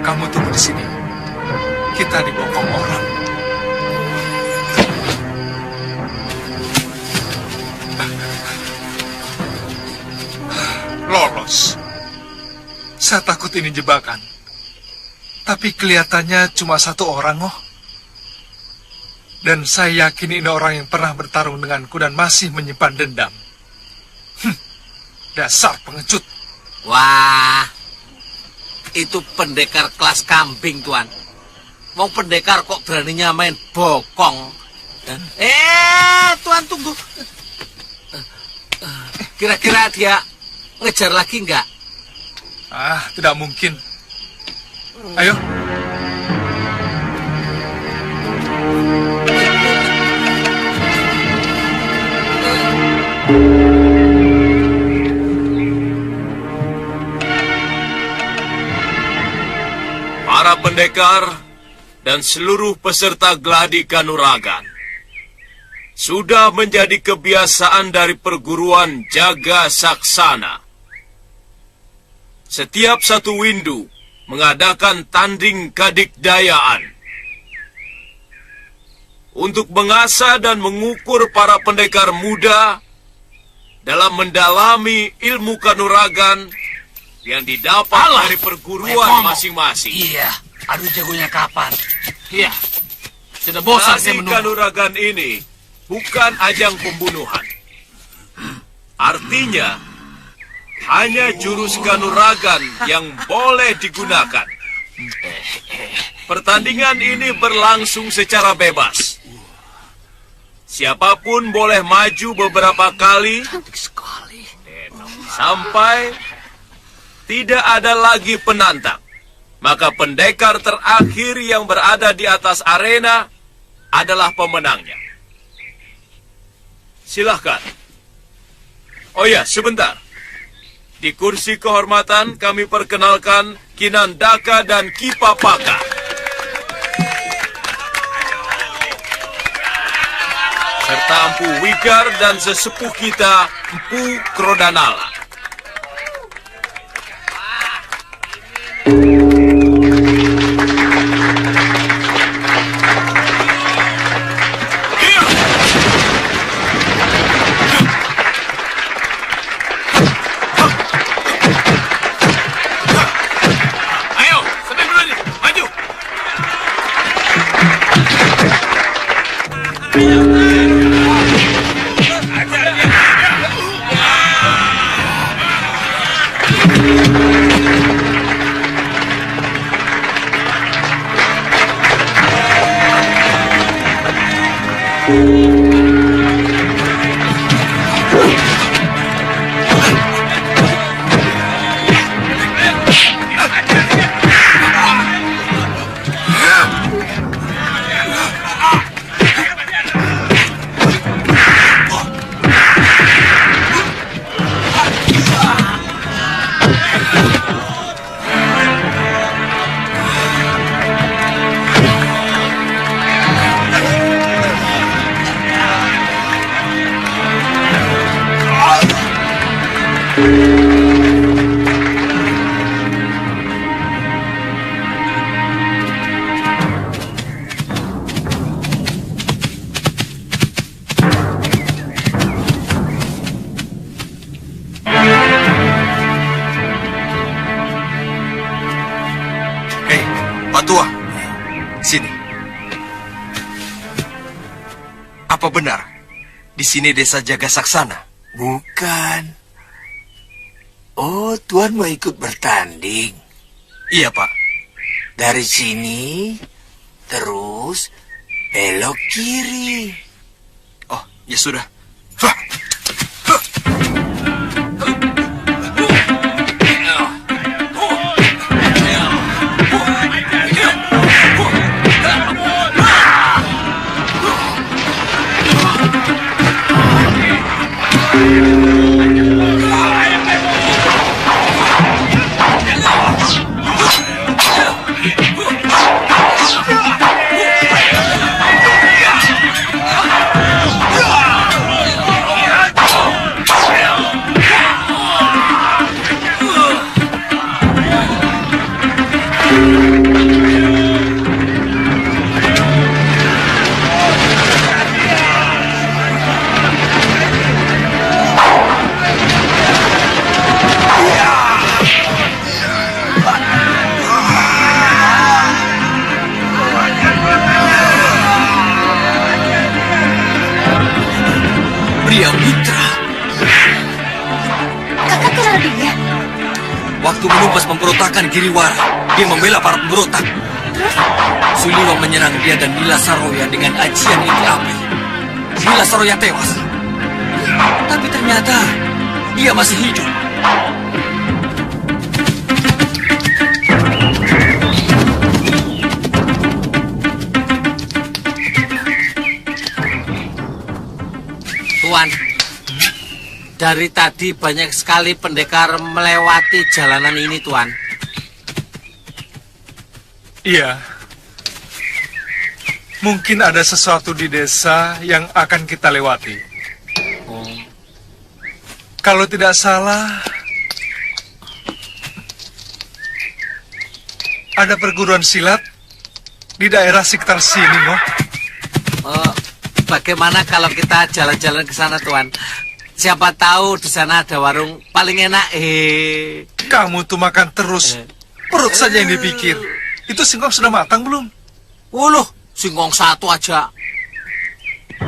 Kamu tunggu di sini. Kita dibokong orang. Lolos. Saya takut ini jebakan. Tapi kelihatannya cuma satu orang, oh. Dan saya yakin ini orang yang pernah bertarung denganku dan masih menyimpan dendam. Dasar pengecut. Wah, itu pendekar kelas kambing, Tuan. Mau pendekar kok beraninya main bokong. Tuan, tunggu. Kira-kira dia ngejar lagi nggak? Tidak mungkin. Ayo. pendekar dan seluruh peserta gladi kanuragan. Sudah menjadi kebiasaan dari perguruan Jaga Saksana. Setiap satu windu mengadakan tanding kadikdayaan untuk mengasah dan mengukur para pendekar muda dalam mendalami ilmu kanuragan yang didapat dari perguruan masing-masing. Iya, adu jagonya kapan? Iya, sudah bosan saya menunggu. Kanuragan ini bukan ajang pembunuhan. Artinya, hanya jurus kanuragan yang boleh digunakan. Pertandingan ini berlangsung secara bebas. Siapapun boleh maju beberapa kali sampai tidak ada lagi penantang. Maka pendekar terakhir yang berada di atas arena adalah pemenangnya. Silahkan. Oh ya, sebentar. Di kursi kehormatan kami perkenalkan Kinandaka dan Kipapaka. Serta Empu Wigar dan sesepuh kita, Empu Krodanala. Apa benar di sini desa Jaga Saksana? Bukan. Oh, Tuan mau ikut bertanding? Iya, Pak. Dari sini, terus belok kiri. Oh, ya sudah. Priamitra. Kakak kenal dia? Waktu menumpas pemberontakan Giriwara, dia membela para pemberontak. Terus? Suliwa menyerang dia dan Nila Saroya dengan ajian inti api. Nila Saroya tewas. Tapi ternyata dia masih hidup. Tuan, dari tadi banyak sekali pendekar melewati jalanan ini, Tuan. Iya. Mungkin ada sesuatu di desa yang akan kita lewati. Kalau tidak salah, ada perguruan silat di daerah sekitar sini, Ngoh. Bagaimana kalau kita jalan-jalan ke sana, Tuan? Siapa tahu di sana ada warung paling enak. Kamu tuh makan terus. Perut saja yang dipikir. Itu singkong sudah matang belum? Wuluh, singkong satu aja.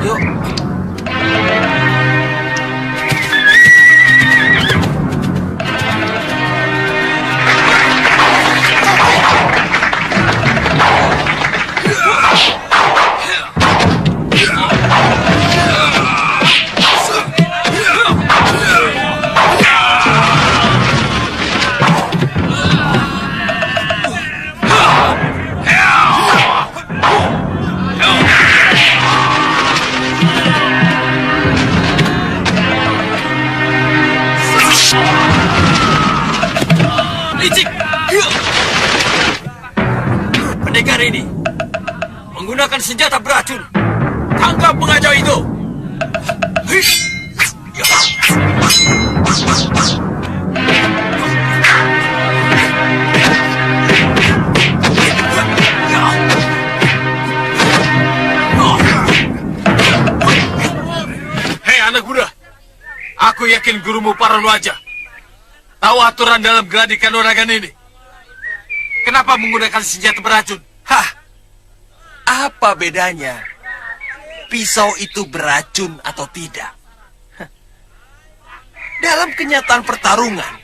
Yuk. Licik! Pendekar ini menggunakan senjata beracun. Tangkap pengacau itu! Hei anak muda, aku yakin gurumu Paralwaja tahu aturan dalam gladi kanuragan ini. Kenapa menggunakan senjata beracun? Hah, apa bedanya? Pisau itu beracun atau tidak? Dalam kenyataan pertarungan,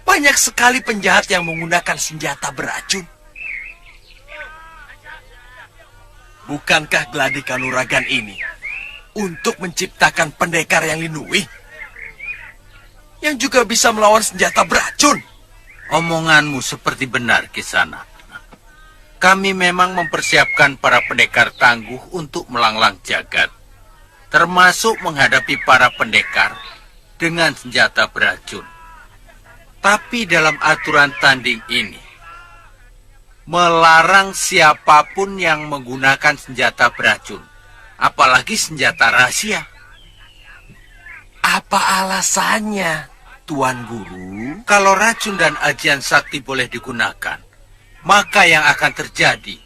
banyak sekali penjahat yang menggunakan senjata beracun. Bukankah gladi kanuragan ini untuk menciptakan pendekar yang linui? Yang juga bisa melawan senjata beracun. Omonganmu seperti benar, Kisana. Kami memang mempersiapkan para pendekar tangguh untuk melanglang jagat, termasuk menghadapi para pendekar dengan senjata beracun. Tapi dalam aturan tanding ini, melarang siapapun yang menggunakan senjata beracun, apalagi senjata rahasia. Apa alasannya, Tuan Guru? Kalau racun dan ajian sakti boleh digunakan, maka yang akan terjadi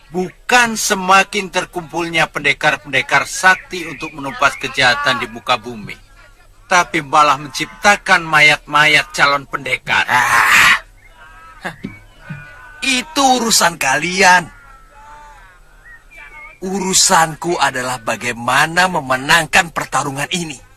bukan semakin terkumpulnya pendekar-pendekar sakti untuk menumpas kejahatan di muka bumi, tapi malah menciptakan mayat-mayat calon pendekar. Itu urusan kalian. Urusanku adalah bagaimana memenangkan pertarungan ini.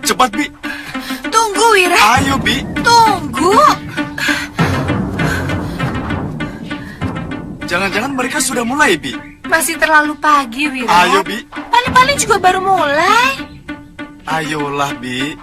Cepat, Bi. Tunggu, Wira. Ayo, Bi. Tunggu. Jangan-jangan mereka sudah mulai, Bi. Masih terlalu pagi, Wira. Ayo, Bi. Paling-paling juga baru mulai. Ayolah, Bi.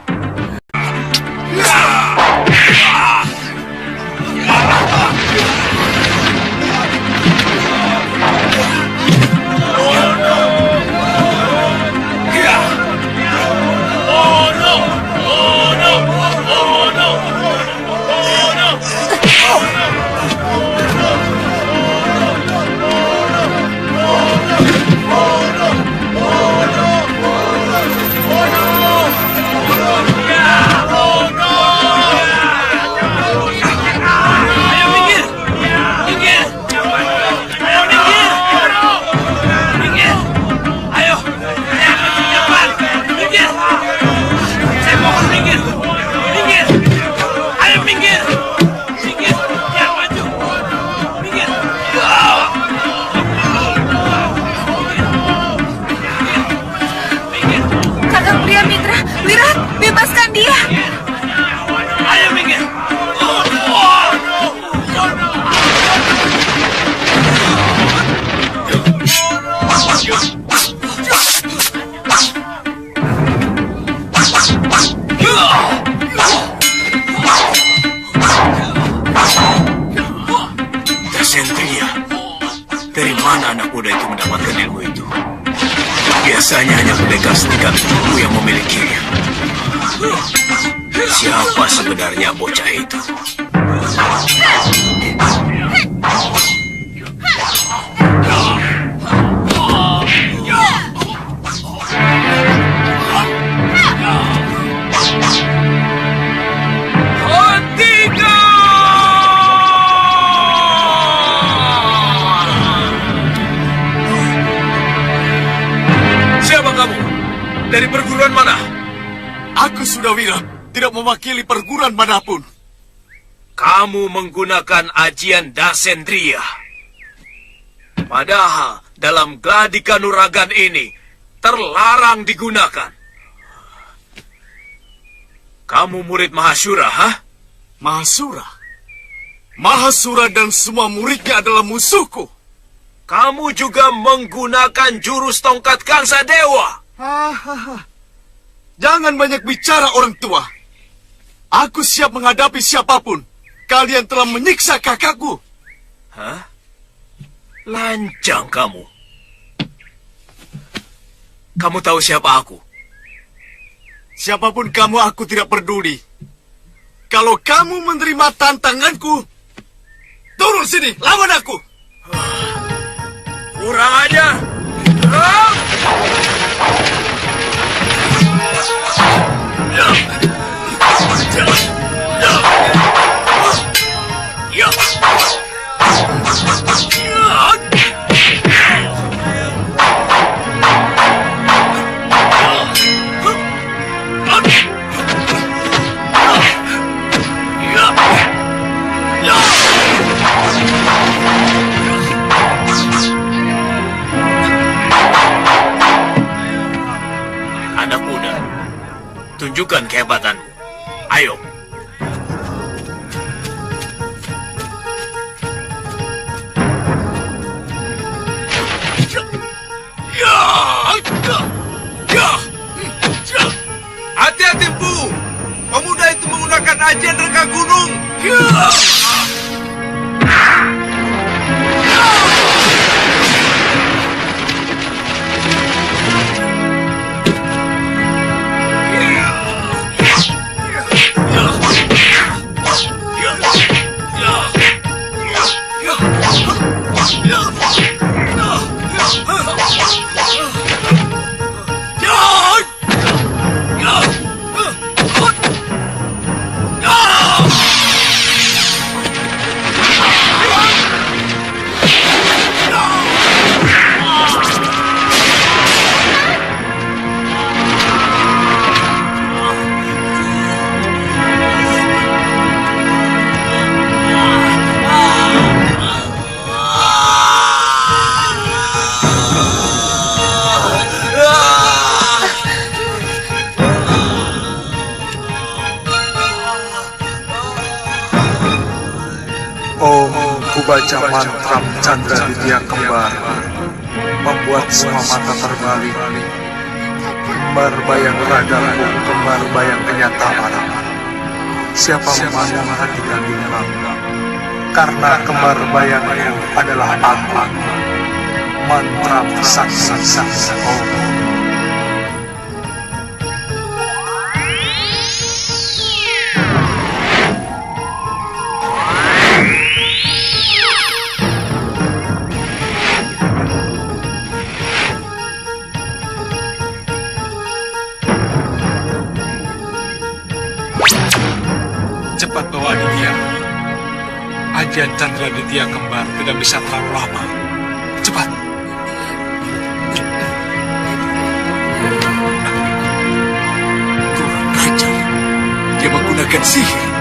Dari mana anak muda itu mendapatkan ilmu itu? Biasanya hanya pendekar setingkat ilmu yang memilikinya. Siapa sebenarnya bocah itu? Dari perguruan mana? Aku sudah Wira, tidak mewakili perguruan manapun. Kamu menggunakan ajian Dasendria. Padahal dalam gladi kanuragan ini terlarang digunakan. Kamu murid Mahasura, ha? Mahasura? Mahasura dan semua muridnya adalah musuhku. Kamu juga menggunakan jurus tongkat Kangsa Dewa. Jangan banyak bicara orang tua. Aku siap menghadapi siapapun. Kalian telah menyiksa kakakku. Hah? Lancang kamu. Kamu tahu siapa aku? Siapapun kamu, aku tidak peduli. Kalau kamu menerima tantanganku, turun sini, lawan aku. Kurang ajar. Anak muda, tunjukkan kehebatanmu. Ayo. Hati-hati, Bu. Pemuda itu menggunakan ajian reka gunung. Baca mantra Chandra Ditya Kembar membuat semua mata terbalik. Kembar bayang ragaku, kembar bayang kenyataan. Siapa memandang hati dan bimbang? Karena kembar bayangku adalah aku. Mantra saksi. Cepat bawa Aditya. Ajian Chandra Ditya Kembar tidak bisa terlalu lama. Cepat. Kurang ajar. Dia menggunakan sihir.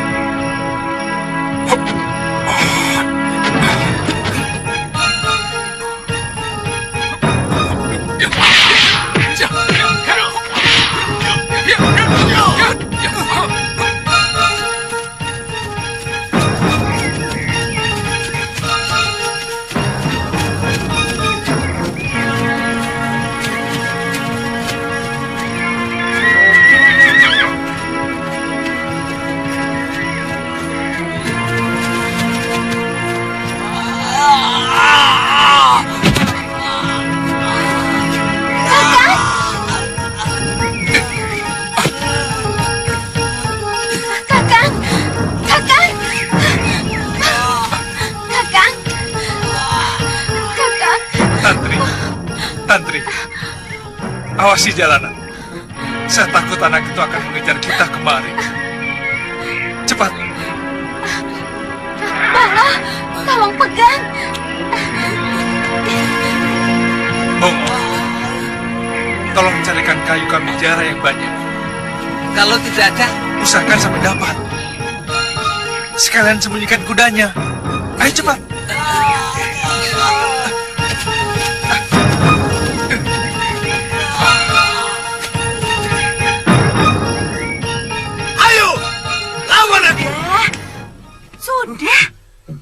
Awasi jalanan. Saya takut anak itu akan mengejar kita kemari. Cepat. Bala, tolong pegang. Bongo, tolong carikan kayu kamijara yang banyak. Kalau tidak ada, usahakan sampai dapat. Sekalian sembunyikan kudanya. Ayo cepat. Ayo, lawan aku. Sudah,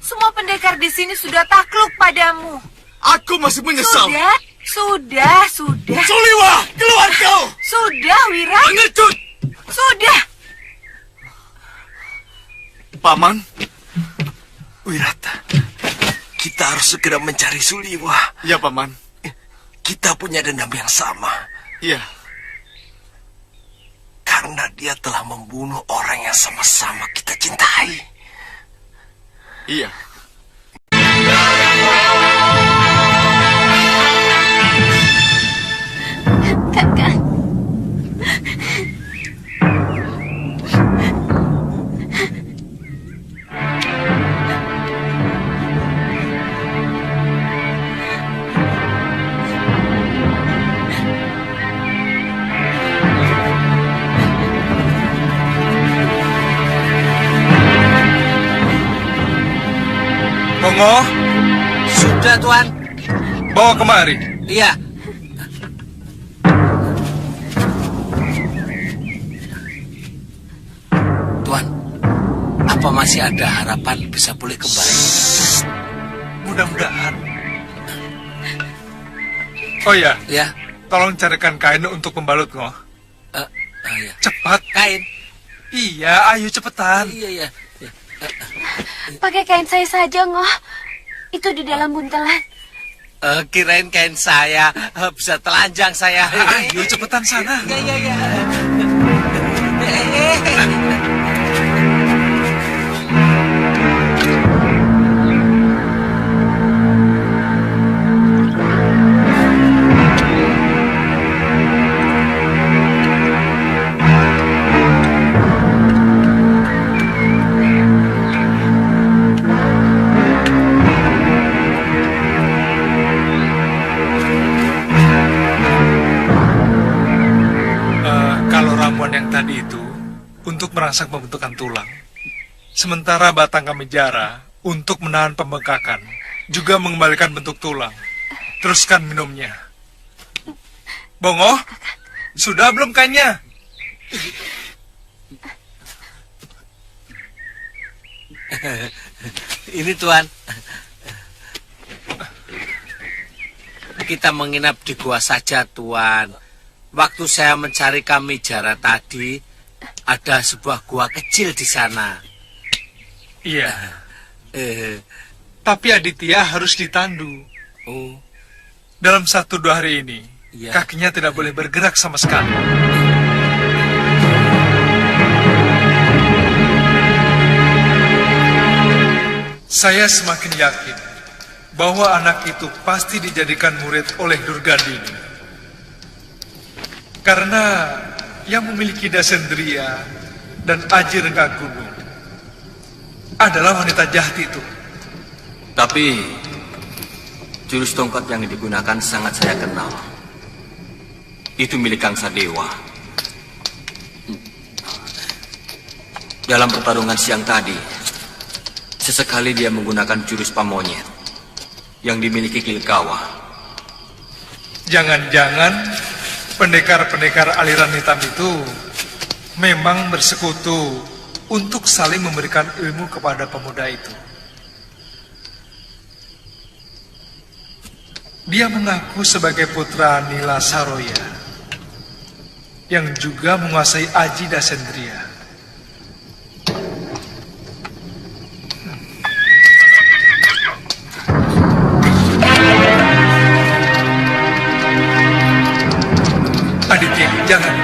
semua pendekar di sini sudah takluk padamu. Aku masih menyesal. Sudah. Suliwa, keluar kau. Sudah, Wira. Pengecut. Sudah. Paman, Wirata, kita harus segera mencari Suliwa. Ya, Paman. Kita punya dendam yang sama. Iya. Karena dia telah membunuh orang yang sama-sama kita cintai. Iya. Kakak. Bongo. Sudah, Tuan. Bawa kemari. Iya. Tuan, apa masih ada harapan bisa pulih kembali? Mudah-mudahan. Oh ya. Ya. Tolong carikan kain untuk pembalut, Ngo. Iya. Cepat. Kain. Iya, ayo cepetan. Iya. Pakai kain saya saja, Ngoh. Itu di dalam buntelan. Kirain kain saya bisa telanjang saya. Ayo cepetan sana. Iya. Tadi itu untuk merangsang pembentukan tulang. Sementara batang kamijara untuk menahan pembengkakan, juga mengembalikan bentuk tulang. Teruskan minumnya. Bongo, sudah belum kainnya? Ini, Tuan. Kita menginap di gua saja, Tuan. Waktu saya mencari kamijara tadi, ada sebuah gua kecil di sana. Iya. Tapi Aditya harus ditandu. Oh. Dalam 1-2 hari ini, kakinya tidak boleh bergerak sama sekali. Saya semakin yakin bahwa anak itu pasti dijadikan murid oleh Durgandini. Karena yang memiliki Dasendria dan Aji Rengga Gunung adalah wanita jahat itu. Tapi jurus tongkat yang digunakan sangat saya kenal. Itu milik Kang Sadewa. Dalam pertarungan siang tadi, sesekali dia menggunakan jurus pamonyet yang dimiliki Kilkawa. Jangan-jangan pendekar-pendekar aliran hitam itu memang bersekutu untuk saling memberikan ilmu kepada pemuda itu. Dia mengaku sebagai putra Nila Saroya yang juga menguasai Aji Dasendria. Aditya, jangan.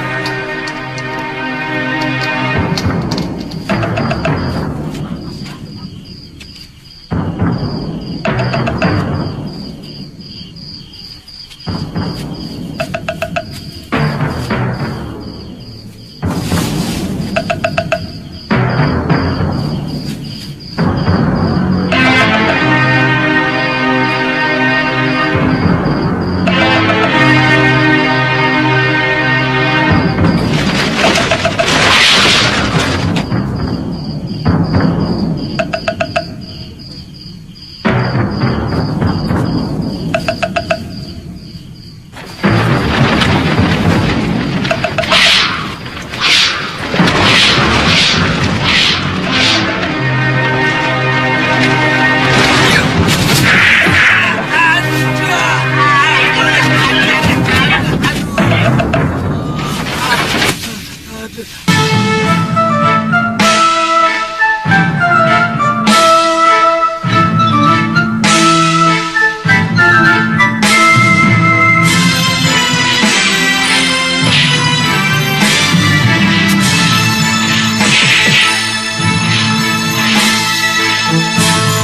Aduh.